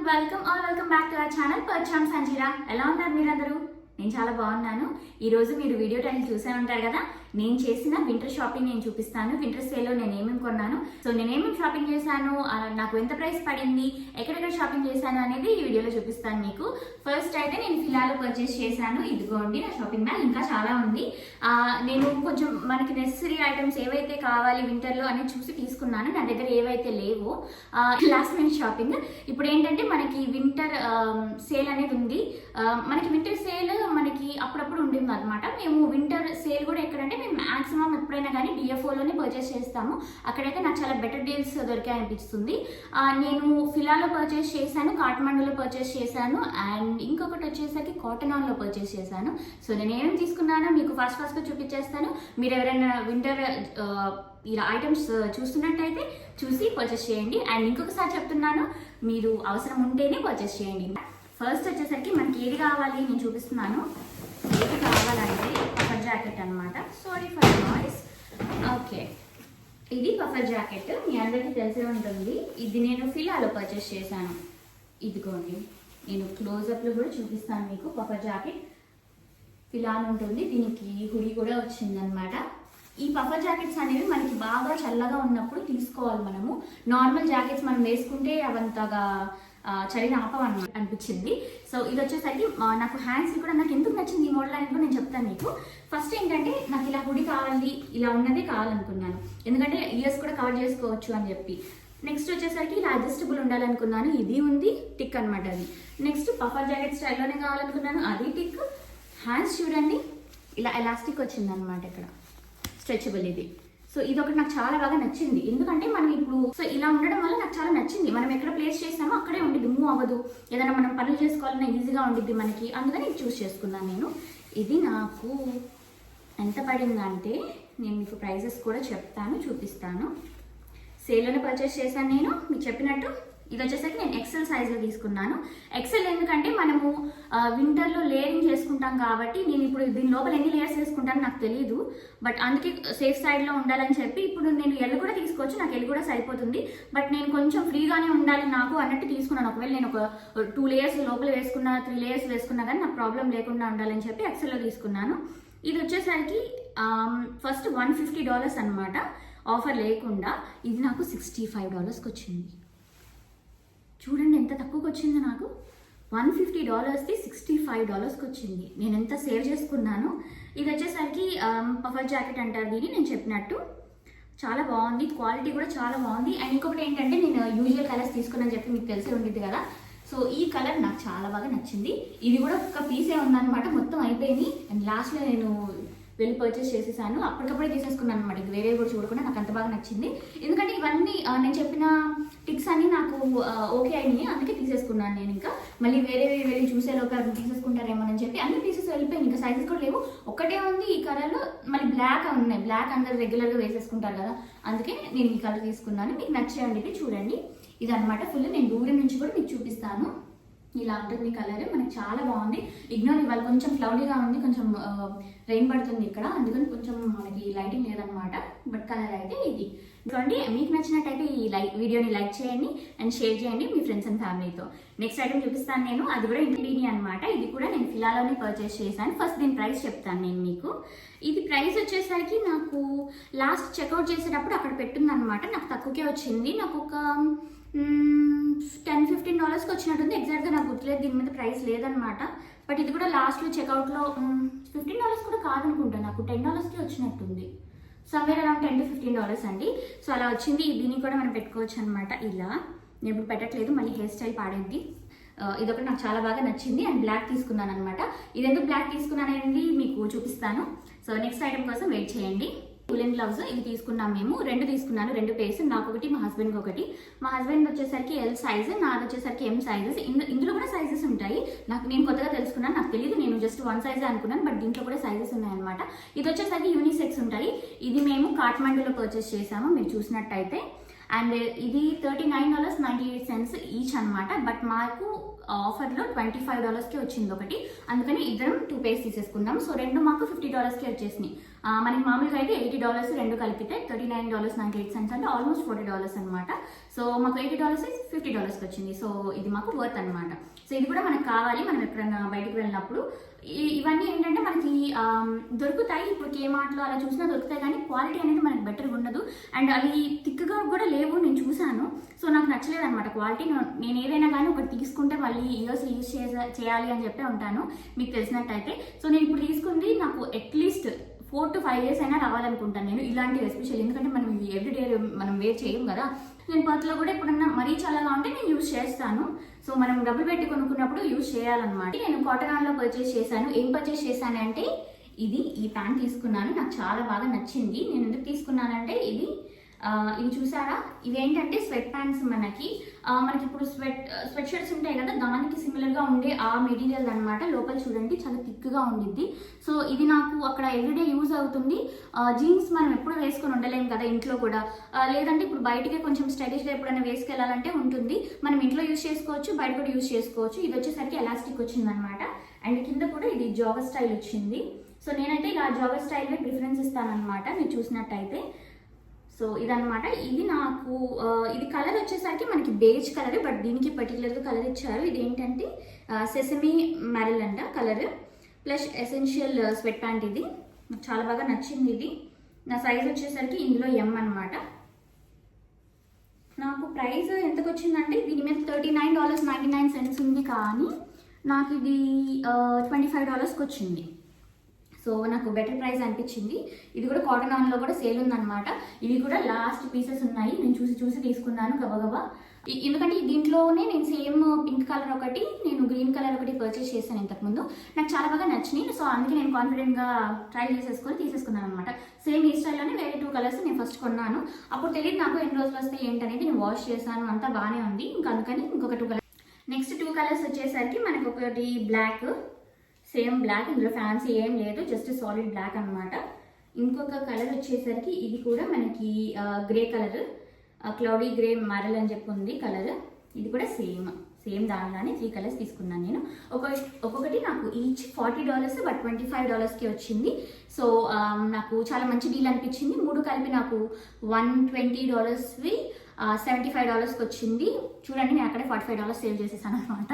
Welcome back to our channel పర్చామ్ సంజీరా. ఎలా ఉన్నారు మీరందరూ? నేను చాలా బాగున్నాను. ఈరోజు మీరు వీడియో టైటిల్ చూసే ఉంటారు కదా, నేను చేసిన వింటర్ షాపింగ్ నేను చూపిస్తాను. వింటర్ సేల్లో నేను ఏమేమి కొన్నాను, సో నేను ఏమేమి షాపింగ్ చేశాను, నాకు ఎంత ప్రైస్ పడింది, ఎక్కడెక్కడ షాపింగ్ చేశాను అనేది ఈ వీడియోలో చూపిస్తాను మీకు. ఫస్ట్ అయితే నేను ఫిలాలో పర్చేస్ చేశాను. ఇదిగోండి నా షాపింగ్ బ్యాగ్. ఇంకా చాలా ఉంది. నేను కొంచెం మనకి నెసెసరీ ఐటమ్స్ ఏవైతే కావాలి వింటర్లో అనేది చూసి తీసుకున్నాను. నా దగ్గర ఏవైతే లేవో లాస్ట్ మినిట్ షాపింగ్. ఇప్పుడు ఏంటంటే మనకి వింటర్ సేల్ అనేది ఉంది. మనకి వింటర్ సేల్ మనకి అప్పుడప్పుడు ఉంటుంది అనమాట. మేము వింటర్ సేల్ కూడా ఎక్కడంటే మేము మాక్సిమం ఎప్పుడైనా కానీ డిఎఫ్ఓలోనే పర్చేస్ చేస్తాము. అక్కడైతే నాకు చాలా బెటర్ డీల్స్ దొరికాయి అనిపిస్తుంది. నేను ఫిలాలో పర్చేస్ చేశాను, కాఠ్మండూలో పర్చేస్ చేశాను, అండ్ ఇంకొకటి వచ్చేసరికి కాటన్ ఆన్లో పర్చేస్ చేశాను. సో నేను ఏమేమి తీసుకున్నానో మీకు ఫాస్ట్గా చూపించేస్తాను. మీరు ఎవరైనా వింటర్ ఇలా ఐటమ్స్ చూస్తున్నట్టయితే చూసి పర్చేస్ చేయండి. అండ్ ఇంకొకసారి చెప్తున్నాను, మీరు అవసరం ఉంటేనే పర్చేస్ చేయండి. ఫస్ట్ వచ్చేసరికి మనకి ఏది కావాలి నేను చూపిస్తున్నాను. ఏది కావాలంటే పఫర్ జాకెట్ అనమాట. Sorry for noise. ఓకే, ఇది పఫర్ జాకెట్. మీ అందరికీ తెలిసే ఉంటుంది. ఇది నేను ఫిలాలో పర్చేస్ చేశాను. ఇదిగోండి, నేను క్లోజప్లో కూడా చూపిస్తాను మీకు. పఫర్ జాకెట్ ఫిలాన్ ఉంటుంది, దీనికి హుడీ కూడా వచ్చిందనమాట. ఈ పఫర్ జాకెట్స్ అనేవి మనకి బాగా చల్లగా ఉన్నప్పుడు తీసుకోవాలి. మనము నార్మల్ జాకెట్స్ మనం వేసుకుంటే అవంతగా చలి అనిపించింది. సో ఇది వచ్చేసరికి నాకు హ్యాండ్స్ కూడా నాకు ఎందుకు నచ్చింది ఈ మోడల్ అనేది కూడా నేను చెప్తాను మీకు. ఫస్ట్ ఏంటంటే నాకు ఇలా హుడీ కావాలి, ఇలా ఉన్నదే కావాలనుకున్నాను, ఎందుకంటే ఇయర్స్ కూడా కవర్ చేసుకోవచ్చు అని చెప్పి. నెక్స్ట్ వచ్చేసరికి ఇలా అడ్జస్టబుల్ ఉండాలనుకున్నాను, ఇది ఉంది, టిక్ అనమాట అది. నెక్స్ట్ పఫర్ జాకెట్ స్టైల్లోనే కావాలనుకున్నాను, అది టిక్. హ్యాండ్స్ చూడండి, ఇలా ఎలాస్టిక్ వచ్చింది అనమాట, ఇక్కడ స్ట్రెచబుల్ ఇది. సో ఇది ఒకటి నాకు చాలా బాగా నచ్చింది, ఎందుకంటే మనం ఇప్పుడు సో ఇలా ఉండడం వల్ల నాకు చాలా నచ్చింది. మనం ఎక్కడ ప్లేస్ చేస్తామో అక్కడే ఉండిద్ది, మూవ్ అవ్వదు. ఏదైనా మనం పనులు చేసుకోవాలన్నా ఈజీగా ఉండిద్ది మనకి, అందుకని ఇది చూస్ చేసుకున్నాను నేను. ఇది నాకు ఎంత పడిందంటే నేను మీకు ప్రైజెస్ కూడా చెప్తాను, చూపిస్తాను. సేల్లోనే పర్చేస్ చేశాను నేను మీకు చెప్పినట్టు. ఇది వచ్చేసరికి నేను ఎక్సెల్ సైజ్లో తీసుకున్నాను. ఎక్సెల్ ఎందుకంటే మనము వింటర్లో లేయరింగ్ చేసుకుంటాం కాబట్టి, నేను ఇప్పుడు దీని లోపల ఎన్ని లేయర్స్ వేసుకుంటానో నాకు తెలియదు, బట్ అందుకే సేఫ్ సైడ్లో ఉండాలని చెప్పి ఇప్పుడు నేను ఎల్ కూడా తీసుకోవచ్చు, నాకు ఎల్ కూడా సరిపోతుంది. బట్ నేను కొంచెం ఫ్రీగానే ఉండాలి నాకు అన్నట్టు తీసుకున్నాను. ఒకవేళ నేను ఒక 2 లేయర్స్ లోపల వేసుకున్నా, 3 లేయర్స్ వేసుకున్నా కానీ నాకు ప్రాబ్లం లేకుండా ఉండాలని చెప్పి ఎక్సెల్లో తీసుకున్నాను. ఇది వచ్చేసరికి ఫస్ట్ $150 అనమాట, ఆఫర్ లేకుండా. ఇది నాకు $65కి వచ్చింది. చూడండి ఎంత తక్కువకి వచ్చిందో నాకు. $150ది $65కి వచ్చింది. నేను ఎంత సేవ్ చేసుకున్నాను. ఇది వచ్చేసరికి పఫర్ జాకెట్ అంటారు దీన్ని, నేను చెప్పినట్టు చాలా బాగుంది, క్వాలిటీ కూడా చాలా బాగుంది. అండ్ ఇంకొకటి ఏంటంటే నేను యూజువల్ కలర్స్ తీసుకున్నాను చెప్పి మీకు తెలిసే ఉండిద్ది కదా. సో ఈ కలర్ నాకు చాలా బాగా నచ్చింది. ఇది కూడా ఒక పీసే ఉందన్నమాట, మొత్తం అయిపోయింది. అండ్ లాస్ట్లో నేను వెళ్ళి పర్చేస్ చేసేసాను, అప్పటికప్పుడే తీసేసుకున్నాను అనమాట. ఇది వేరే కూడా చూడకుండా నాకు అంత బాగా నచ్చింది, ఎందుకంటే ఇవన్నీ నేను చెప్పిన టిక్స్ అన్నీ నాకు ఓకే అయినాయి, అందుకే తీసేసుకున్నాను నేను. ఇంకా మళ్ళీ వేరే వెళ్ళి చూసేలోపు తీసేసుకుంటారేమోనని చెప్పి అన్ని పీసెస్ వెళ్ళిపోయింది. ఇంకా సైజెస్ కూడా లేవు, ఒక్కటే ఉంది ఈ కలర్లో. మళ్ళీ బ్లాక్ ఉన్నాయి, బ్లాక్ అందరు రెగ్యులర్గా వేసేసుకుంటారు కదా, అందుకే నేను ఈ కలర్ తీసుకున్నాను. మీకు నచ్చేయండి, చూడండి. ఇది అనమాట ఫుల్. నేను దూరం నుంచి కూడా మీకు చూపిస్తాను. ఇలా ఉంటుంది కలర్, మనకి చాలా బాగుంది. ఇగ్నోర్, ఇవాళ కొంచెం క్లౌడీగా ఉంది, కొంచెం రెయిన్ పడుతుంది ఇక్కడ, అందుకని కొంచెం మనకి లైటింగ్ లేదనమాట. బట్ కలర్ అయితే ఇది. చూడండి, మీకు నచ్చినట్టయితే ఈ వీడియోని లైక్ చేయండి అండ్ షేర్ చేయండి మీ ఫ్రెండ్స్ అండ్ ఫ్యామిలీతో. నెక్స్ట్ ఐటమ్ చూపిస్తాను నేను, అది కూడా ఇంటిని అనమాట. ఇది కూడా నేను ఫిలాలోనే పర్చేస్ చేశాను. ఫస్ట్ దీని ప్రైస్ చెప్తాను నేను మీకు. ఇది ప్రైస్ వచ్చేసరికి నాకు లాస్ట్ చెక్అవుట్ చేసేటప్పుడు అక్కడ పెట్టుందనమాట, నాకు తక్కువకే వచ్చింది. నాకు ఒక $10-15కి వచ్చినట్టుంది, ఎగ్జాక్ట్గా నాకు గుర్తులేదు, దీని మీద ప్రైస్ లేదనమాట. బట్ ఇది కూడా లాస్ట్లో చెక్అవుట్లో $15 కూడా కాదనుకుంటా, నాకు $10కి వచ్చినట్టుంది. సమ్వేర్ అరౌండ్ $10-15 అండి. సో అలా వచ్చింది. దీన్ని కూడా మనం పెట్టుకోవచ్చు అనమాట. ఇలా నేను ఇప్పుడు పెట్టట్లేదు, మళ్ళీ హెయిర్ స్టైల్ పాడైంది. ఇదొకటి నాకు చాలా బాగా నచ్చింది. అండ్ బ్లాక్ తీసుకున్నాను అనమాట. ఇది ఎందుకు బ్లాక్ తీసుకున్నానండి మీకు చూపిస్తాను. సో నెక్స్ట్ ఐటమ్ కోసం వెయిట్ చేయండి. ఉలెన్ గ్లవ్స్ ఇవి తీసుకున్నాం మేము, 2 తీసుకున్నాను, 2 పేర్స్, నాకు ఒకటి, మా హస్బెండ్కి ఒకటి. మా హస్బెండ్ వచ్చేసరికి ఎల్ సైజ్, నాది వచ్చేసరికి ఎం సైజెస్. ఇందులో కూడా సైజెస్ ఉంటాయి. నేను కొత్తగా తెలుసుకున్నాను, నాకు తెలియదు, నేను జస్ట్ 1 సైజ్ అనుకున్నాను, బట్ దీంట్లో కూడా సైజెస్ ఉన్నాయన్నమాట. ఇది వచ్చేసరికి యూనిసెక్స్ ఉంటాయి. ఇది మేము కాఠ్మండూలో పర్చేస్ చేసాము, మీరు చూసినట్టయితే. అండ్ ఇది $39.98 ఈచ్ అనమాట. బట్ మాకు ఆఫర్లో $25కి వచ్చింది ఒకటి, అందుకని ఇద్దరం 2 పేర్స్ తీసేసుకున్నాం. సో 2 మాకు $50కి వచ్చేసినాయి. మనకి మామూలుగా అయితే $80 రెండు కలిపితే $39.98 అంటే ఆల్మోస్ట్ $40 అనమాట. సో మాకు $80 $50కి వచ్చింది. సో ఇది మాకు వర్త్ అనమాట. సో ఇది కూడా మనకు కావాలి మనం ఎక్కడైనా బయటకు వెళ్ళినప్పుడు. ఇవన్నీ ఏంటంటే మనకి దొరుకుతాయి, ఇప్పుడు కేమార్ట్లో అలా చూసినా దొరుకుతాయి, కానీ క్వాలిటీ అనేది మనకి బెటర్గా ఉండదు. అండ్ అవి థిక్గా కూడా లేవు, నేను చూశాను. సో నాకు నచ్చలేదు అనమాట క్వాలిటీ. నేను ఏదైనా కానీ ఒకటి తీసుకుంటే మళ్ళీ ఇయర్స్ యూజ్ చేయాలి అని చెప్పి ఉంటాను, మీకు తెలిసినట్టయితే. సో నేను ఇప్పుడు తీసుకుంది నాకు అట్లీస్ట్ 4 to 5 years అయినా రావాలనుకుంటాను నేను, ఇలాంటివి ఎస్పెషల్. ఎందుకంటే మనం ఇవి ఎవ్రీడే మనం వేర్ చేయం కదా. నేను పర్త్లో కూడా ఎప్పుడన్నా మరీ చల్లగా ఉంటే నేను యూజ్ చేస్తాను. సో మనం డబ్బులు పెట్టి కొనుక్కున్నప్పుడు యూజ్ చేయాలన్నమాట. నేను కాటన్ ఆన్లో పర్చేస్ చేశాను. ఏం పర్చేస్ చేశాను అంటే ఈ ప్యాంట్ తీసుకున్నాను. నాకు చాలా బాగా నచ్చింది. నేను ఎందుకు తీసుకున్నానంటే ఇవి చూసారా, ఇవేంటంటే స్వెట్ ప్యాంట్స్. మనకి ఇప్పుడు స్వెట్ షర్ట్స్ ఉంటాయి కదా, దానికి సిమిలర్గా ఉండే ఆ మెటీరియల్ అనమాట. లోపల చూడండి చాలా థిక్గా ఉండిద్ది. సో ఇది నాకు అక్కడ ఎవ్రీడే యూజ్ అవుతుంది. జీన్స్ మనం ఎప్పుడు వేసుకొని ఉండలేము కదా ఇంట్లో కూడా, లేదంటే ఇప్పుడు బయటకే కొంచెం స్టైలిష్గా ఎప్పుడైనా వేసుకెళ్ళాలంటే ఉంటుంది. మనం ఇంట్లో యూజ్ చేసుకోవచ్చు, బయట కూడా యూజ్ చేసుకోవచ్చు. ఇది వచ్చేసరికి ఎలాస్టిక్ వచ్చింది అనమాట. అండ్ కింద కూడా ఇది జాగర్ స్టైల్ వచ్చింది. సో నేనైతే ఇలా జాగర్ స్టైల్కి ప్రిఫరెన్స్ ఇస్తానమాట, మీరు చూసినట్టయితే. సో ఇదనమాట. ఇది నాకు ఇది కలర్ వచ్చేసరికి మనకి బేజ్ కలర్, బట్ దీనికి పర్టికులర్గా కలర్ ఇచ్చారు. ఇది ఏంటంటే సెసమీ మెరల్ అంట colour, plus essential sweat pant. ఇది నాకు చాలా బాగా నచ్చింది. ఇది నా సైజ్ వచ్చేసరికి ఇందులో M అనమాట. నాకు ప్రైస్ ఎంతకు వచ్చిందంటే దీని మీద $39.99 ఉంది, కానీ నాకు ఇది $25కి వచ్చింది. సో నాకు బెటర్ ప్రైస్ అనిపించింది. ఇది కూడా కాటన్ ఆన్లో కూడా సేల్ ఉందన్నమాట. ఇవి కూడా లాస్ట్ పీసెస్ ఉన్నాయి, నేను చూసి తీసుకున్నాను గబగబా. ఎందుకంటే దీంట్లోనే నేను సేమ్ పింక్ కలర్ ఒకటి, నేను గ్రీన్ కలర్ ఒకటి పర్చేస్ చేశాను ఇంతకుముందు. నాకు చాలా బాగా నచ్చినాయి. సో అందుకే నేను కాన్ఫిడెంట్గా ట్రై చేసేసుకొని తీసేసుకున్నాను అనమాట. సేమ్ ఈ స్టైల్లోనే వేరే 2 కలర్స్ నేను ఫస్ట్ కొన్నాను. అప్పుడు తెలియదు నాకు ఎన్ని రోజులు వస్తే ఏంటనేది. నేను వాష్ చేశాను, అంతా బాగానే ఉంది. ఇంకా అందుకని ఇంకొక 2 కలర్స్. నెక్స్ట్ 2 కలర్స్ వచ్చేసరికి మనకు ఒకటి బ్లాక్, సేమ్ బ్లాక్, ఇందులో ఫ్యాన్సీ ఏం లేదు, జస్ట్ సాలిడ్ బ్లాక్ అనమాట. ఇంకొక కలర్ వచ్చేసరికి ఇది కూడా మనకి grey colour, cloudy grey murrel అని చెప్పి ఉంది కలర్. ఇది కూడా సేమ్ దానిలోనే 3 కలర్స్ తీసుకున్నాను నేను. ఒక్కొక్కటి నాకు ఈచ్ $40, బట్ $25కి వచ్చింది. సో నాకు చాలా మంచి డీల్ అనిపించింది. 3 కలిపి నాకు $120వి $75కి వచ్చింది. చూడండి, నేను అక్కడే $45 సేవ్ చేసేసాను అనమాట.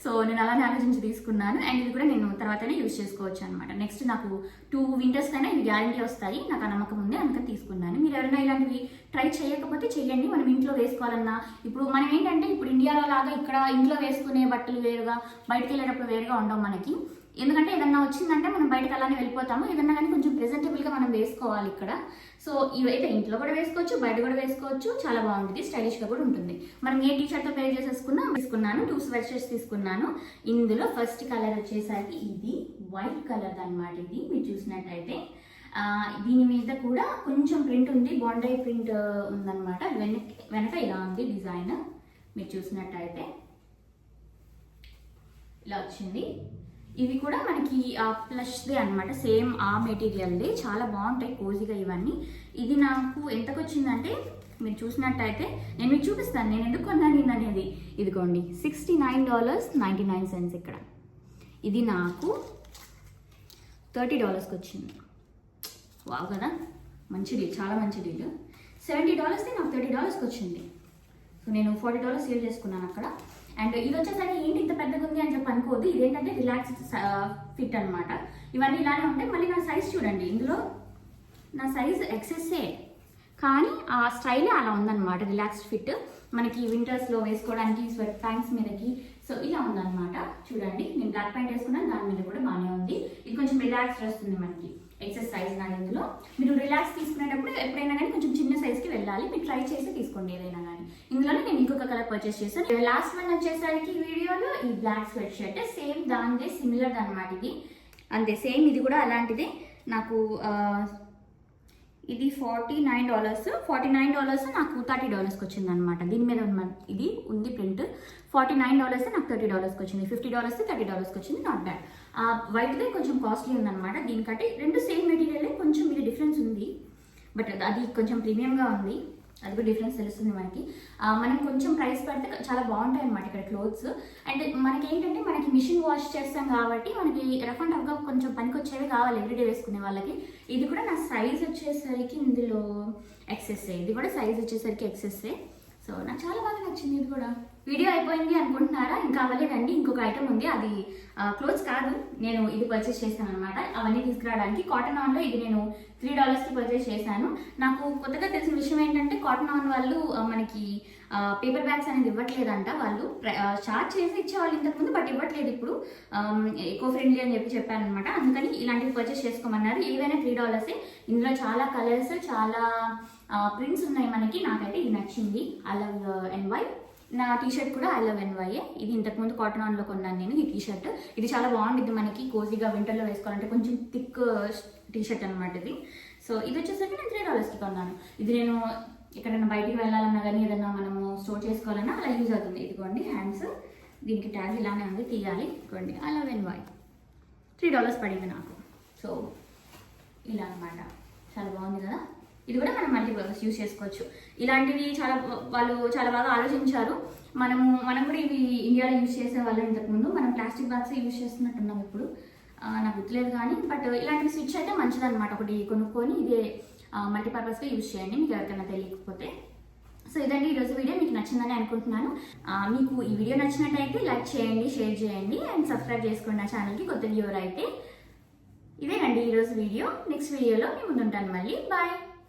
సో నేను అలానే ఆలోచించి తీసుకున్నాను. అండ్ ఇది కూడా నేను తర్వాతనే యూజ్ చేసుకోవచ్చు అనమాట. నెక్స్ట్ నాకు 2 వింటర్స్ కైనా ఇవి గ్యారంటీ వస్తాయి, నాకు ఆ నమ్మకం ఉంది, అందుకని తీసుకున్నాను. మీరు ఎవరైనా ఇలాంటివి ట్రై చేయకపోతే చెయ్యండి. మనం ఇంట్లో వేసుకోవాలన్నా, ఇప్పుడు మనం ఏంటంటే ఇప్పుడు ఇండియాలో లాగా ఇక్కడ ఇంట్లో వేసుకునే బట్టలు వేరుగా, బయటకు వెళ్ళేటప్పుడు వేరుగా ఉండవు మనకి. ఎందుకంటే ఏదన్నా వచ్చిందంటే మనం బయటకు అలానే వెళ్ళిపోతాము. ఏదన్నా కానీ కొంచెం ప్రెజెంటబుల్గా మనం వేసుకోవాలి ఇక్కడ. సో ఇవైతే ఇంట్లో కూడా వేసుకోవచ్చు, బయట కూడా వేసుకోవచ్చు. చాలా బాగుంటుంది, స్టైలిష్గా కూడా ఉంటుంది. మనం ఏ టీషర్ట్తో పేర్ తీసుకున్నాను. 2 స్వెట్ షర్ట్స్ తీసుకున్నాను. ఇందులో ఫస్ట్ కలర్ వచ్చేసరికి ఇది వైట్ కలర్ అనమాట. ఇది మీరు చూసినట్టయితే దీని మీద కూడా కొంచెం ప్రింట్ ఉంది, బాండై ప్రింట్ ఉందన్నమాట. వెనక ఇలా ఉంది డిజైన్, మీరు చూసినట్టయితే ఇలా వచ్చింది. ఇవి కూడా మనకి ప్లష్దే అనమాట, సేమ్ ఆ మెటీరియల్దే. చాలా బాగుంటాయి కోజీగా ఇవన్నీ. ఇది నాకు ఎంతకు వచ్చిందంటే మీరు చూసినట్టయితే, నేను మీకు చూపిస్తాను నేను ఎందుకు కొన్నాను అనేది. ఇదిగోండి, $69.99 ఇక్కడ. ఇది నాకు $30కి వచ్చింది. వావ్ కదా, మంచి డీల్, చాలా మంచి డీల్. $70ది నాకు $30కి వచ్చింది. సో నేను $40 సేవ్ చేసుకున్నాను అక్కడ. అండ్ ఇది వచ్చేసరికి ఏంటి ఇంత పెద్దగా ఉంది అని చెప్పి అనుకోదు. ఇదేంటంటే రిలాక్స్ ఫిట్ అనమాట. ఇవన్నీ ఇలానే ఉంటాయి. మళ్ళీ నా సైజ్ చూడండి, ఇందులో నా సైజ్ XS, కానీ ఆ స్టైలే అలా ఉందన్నమాట. రిలాక్స్డ్ ఫిట్ మనకి వింటర్స్లో వేసుకోవడానికి, స్వెట్ ప్యాంట్స్ మీదకి. సో ఇలా ఉందన్నమాట. చూడండి, నేను బ్లాక్ ప్యాంట్ వేసుకున్నాను, దాని మీద కూడా బాగానే ఉంది. ఇది కొంచెం రిలాక్స్డ్ వస్తుంది మనకి. XS సైజ్ నాది. ఇందులో మీరు రిలాక్స్ తీసుకునేటప్పుడు ఎప్పుడైనా కానీ కొంచెం చిన్న సైజ్కి వెళ్ళాలి. మీరు ట్రై చేసి తీసుకోండి ఏదైనా కానీ. ఇందులోనే నేను ఇంకొక కలర్ పర్చేస్ చేశాను. లాస్ట్ వన్ వచ్చేసరికి వీడియోలో ఈ బ్లాక్ స్వెట్ షర్ట్, సేమ్ దానిదే సిమిలర్ అనమాట. ఇది అంతే సేమ్, ఇది కూడా అలాంటిదే. నాకు ఇది $49 నాకు $30కి వచ్చింది అనమాట. దీని మీద ఇది ఉంది ప్రింట్. $49 నాకు $30కి వచ్చింది. $50 $30కి వచ్చింది. Not bad. వైట్దే కొంచెం కాస్ట్లీ ఉందన్నమాట. దీనికంటే 2 సేమ్ మెటీరియల్, కొంచెం ఇది డిఫరెన్స్ ఉంది, బట్ అది కొంచెం ప్రీమియంగా ఉంది. అది కూడా డిఫరెన్స్ తెలుస్తుంది మనకి. మనం కొంచెం ప్రైస్ పెడితే చాలా బాగుంటాయి అన్నమాట ఇక్కడ క్లోత్స్. అండ్ మనకి ఏంటంటే మనకి మిషన్ వాష్ చేస్తాం కాబట్టి మనకి రఫ్ అండ్ టఫ్గా కొంచెం పనికొచ్చేవి కావాలి ఎవ్రీడే వేసుకునే వాళ్ళకి. ఇది కూడా నా సైజ్ వచ్చేసరికి ఇందులో ఎక్సెస్సే, ఇది కూడా సైజ్ వచ్చేసరికి ఎక్సెస్సే. సో నాకు చాలా బాగా నచ్చింది ఇది కూడా. వీడియో అయిపోయింది అనుకుంటున్నారా? ఇంకా అవ్వలేదండి, ఇంకొక ఐటమ్ ఉంది. అది క్లోత్స్ కాదు, నేను ఇది పర్చేస్ చేశాను అనమాట. అవన్నీ తీసుకురావడానికి కాటన్ ఆన్లో ఇది నేను $3కి పర్చేస్ చేశాను. నాకు కొత్తగా తెలిసిన విషయం ఏంటంటే కాటన్ ఆన్ వాళ్ళు మనకి పేపర్ బ్యాగ్స్ అనేది ఇవ్వట్లేదంట. వాళ్ళు చార్జ్ చేసి ఇచ్చేవాళ్ళు ఇంతకుముందు, బట్ ఇవ్వట్లేదు ఇప్పుడు. ఎకో ఫ్రెండ్లీ అని చెప్పాను అనమాట. అందుకని ఇలాంటివి పర్చేస్ చేసుకోమన్నారు. ఏవైనా $3. ఇందులో చాలా కలర్స్, చాలా ప్రింట్స్ ఉన్నాయి మనకి. నాకైతే ఇది నచ్చింది, ఐ లవ్ NY. నా టీషర్ట్ కూడా ఐ లవ్ NY. ఇది ఇంతకుముందు కాటన్ ఆన్లో కొన్నాను నేను ఈ టీషర్ట్. ఇది చాలా బాగుంటుంది మనకి, కోజీగా వింటర్లో వేసుకోవాలంటే. కొంచెం థిక్ టీషర్ట్ అనమాట ఇది. సో ఇది వచ్చేసరికి నేను $3కి కొన్నాను. ఇది నేను ఎక్కడైనా బయటికి వెళ్ళాలన్నా కానీ ఏదైనా మనము స్టోర్ చేసుకోవాలన్నా అలా యూజ్ అవుతుంది. ఇదిగోండి హ్యాండ్స్, దీనికి ట్యాగ్ ఇలానే ఉంది, తీయాలి. ఇదిగోండి ఐ లవ్ NY. $3 పడింది నాకు. సో ఇలా అనమాట, చాలా బాగుంది కదా. ఇది కూడా మనం మల్టీపర్పస్ యూజ్ చేసుకోవచ్చు. ఇలాంటివి వాళ్ళు చాలా బాగా ఆలోచించారు. మనం కూడా ఇవి ఇండియాలో యూజ్ చేసే వాళ్ళం ఇంతకుముందు. మనం ప్లాస్టిక్ బ్యాగ్స్ యూజ్ చేస్తున్నట్టున్నాం ఇప్పుడు, నాకు గుర్తులేదు కానీ. బట్ ఇలాంటి స్విచ్ అయితే మంచిదన్నమాట. ఒకటి కొనుక్కొని ఇదే మల్టీపర్పస్గా యూజ్ చేయండి మీకు ఎవరికైనా తెలియకపోతే. సో ఇదండి ఈరోజు వీడియో, మీకు నచ్చిందని అనుకుంటున్నాను. మీకు ఈ వీడియో నచ్చినట్టయితే లైక్ చేయండి, షేర్ చేయండి అండ్ సబ్స్క్రైబ్ చేసుకోండి నా ఛానల్కి, కొత్త వ్యూవర్ అయితే. ఇదేనండి ఈరోజు వీడియో. నెక్స్ట్ వీడియోలో మీ ముందుంటాను మళ్ళీ. బాయ్.